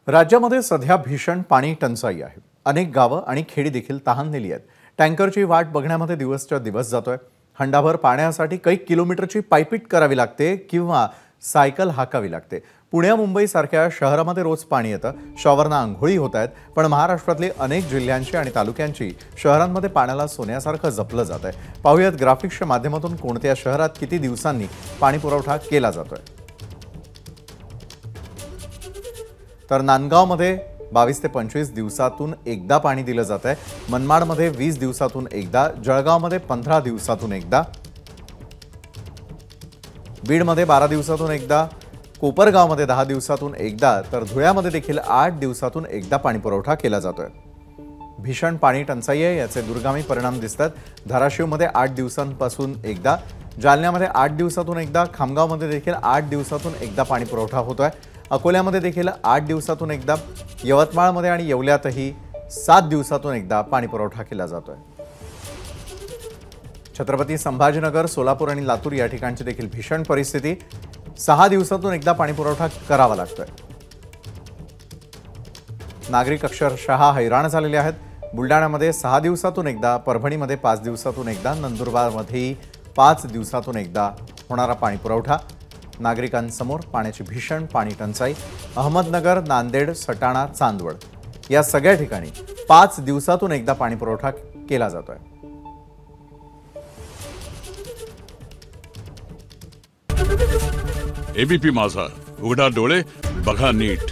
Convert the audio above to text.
राज्यामध्ये सध्या भीषण पाणी टंचाई आहे। अनेक गावं आणि खेडी देखील तहानलेली आहेत। टँकरची वाट बघण्यामध्ये दिवसच्या दिवस जातोय। हंडाभर पाण्यासाठी काही किलोमीटरची पायपीट करावी लागते किंवा सायकल हाकावी लागते। पुणे मुंबई सारख्या शहरामध्ये रोज पाणी येतं, शॉवरना अंघोळी होत आहेत, पण महाराष्ट्रातली अनेक जिल्ह्यांची आणि तालुक्यांची शहरांमध्ये पाण्याला सोन्यासारखं जपलं जात आहे। पाहूयात ग्राफिक्सच्या माध्यमातून कोणत्या शहरात किती दिवसांनी पाणी पुरवठा केला जातोय। तर नांदगावमध्ये 22 ते 25 दिवसातून एकदा पाणी दिलं जात आहे। मनमाडमध्ये 20 दिवसातून एकदा, जळगावमध्ये 15 दिवसातून एकदा, बीडमध्ये 12 दिवसातून एकदा, कोपरगावमध्ये 10 दिवसातून एकदा, तर धुळ्यामध्ये देखील 8 दिवसातून एकदा पाणी पुरवठा केला जातोय। भीषण पाणी टंचाई आहे, याचे दुर्गामी परिणाम दिसतात। धाराशिवमध्ये 8 दिवसांपासून एकदा, जालन्यामध्ये 8 दिवसातून एकदा, खामगावमध्ये देखील 8 दिवसातून एकदा पाणी पुरवठा होतोय। अकोल्यामध्ये देखील 8 दिवसातून एकदा, यवतमाळमध्ये आणि येवल्यातही 7 दिवसातून एकदा पाणी पुरवठा केला जातोय। छत्रपती संभाजीनगर, सोलापूर आणि लातूर या ठिकाणची देखील भीषण परिस्थिती, 6 दिवसातून एकदा पाणी पुरवठा करावा लागतोय। नागरिक अक्षरशः हैराण झालेले आहेत। बुलढाण्यामध्ये 6 दिवसातून एकदा, परभणीमध्ये 5 दिवसातून एकदा, नंदुरबारमध्येही 5 दिवसातून एकदा होणारा पाणी पुरवठा। नागरिकांसमोर पाण्याची भीषण पाणी टंचाई। अहमदनगर, नांदेड, सटाणा, चांदवड या सगळ्या ठिकाणी 5 दिवसातून एकदा पाणी पुरवठा केला जातोय। एबीपी माझा, उघडा डोळे बघा नीट।